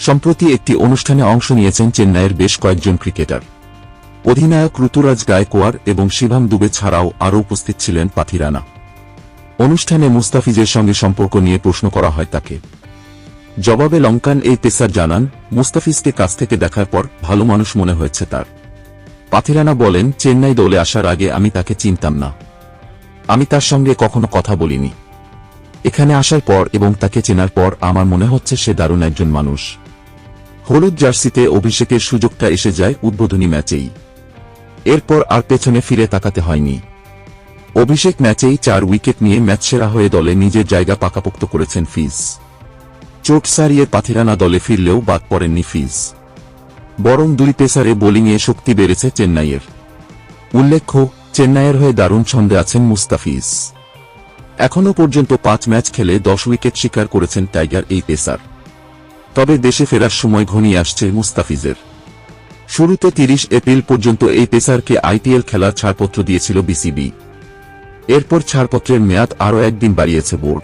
সম্প্রতি একটি অনুষ্ঠানে অংশ নিয়েছেন চেন্নাইয়ের বেশ কয়েকজন ক্রিকেটার। অধিনায়ক ঋতুরাজ গায়কোয়াড় এবং শিভাম দুবে ছাড়াও আরও উপস্থিত ছিলেন পাথি রানা। অনুষ্ঠানে মুস্তাফিজের সঙ্গে সম্পর্ক নিয়ে প্রশ্ন করা হয় তাকে। জবাবে লঙ্কান এই পেসার জানান, মুস্তাফিজকে কাছ থেকে দেখার পর ভালো মানুষ মনে হয়েছে তার। পাথি রানা বলেন, চেন্নাই দলে আসার আগে আমি তাকে চিনতাম না। আমি তার সঙ্গে কখনো কথা বলিনি। এখানে আসার পর এবং তাকে চেনার পর আমার মনে হচ্ছে সে দারুণ একজন মানুষ। হলুদ জার্সিতে অভিষেকের সুযোগটা এসে যায় উদ্বোধনী ম্যাচেই। এরপর আর পেছনে ফিরে তাকাতে হয়নি। অভিষেক ম্যাচেই 4 উইকেট নিয়ে ম্যাচসেরা হয়ে দলে নিজের জায়গা পাকাপোক্ত করেছেন ফিজ। চোট সারিয়ে পাথি রানা দলে ফিরলেও বাদ পড়েননি ফিজ। বরং 2 পেসারে বোলিংয়ে শক্তি বেড়েছে চেন্নাইয়ের। উল্লেখ্য, চেন্নাইয়ের হয়ে দারুণ ছন্দে আছেন মুস্তাফিজ। এখনও পর্যন্ত 5 ম্যাচ খেলে 10 উইকেট শিকার করেছেন টাইগার এই পেসার। তবে দেশে ফেরার সময় ঘনিয়ে আসছে মুস্তাফিজের। শুরুতে 30 এপ্রিল পর্যন্ত এই পেসারকে আইপিএল খেলার ছাড়পত্র দিয়েছিল বিসিবি। এরপর ছাড়পত্রের মেয়াদ আরও 1 দিন বাড়িয়েছে বোর্ড।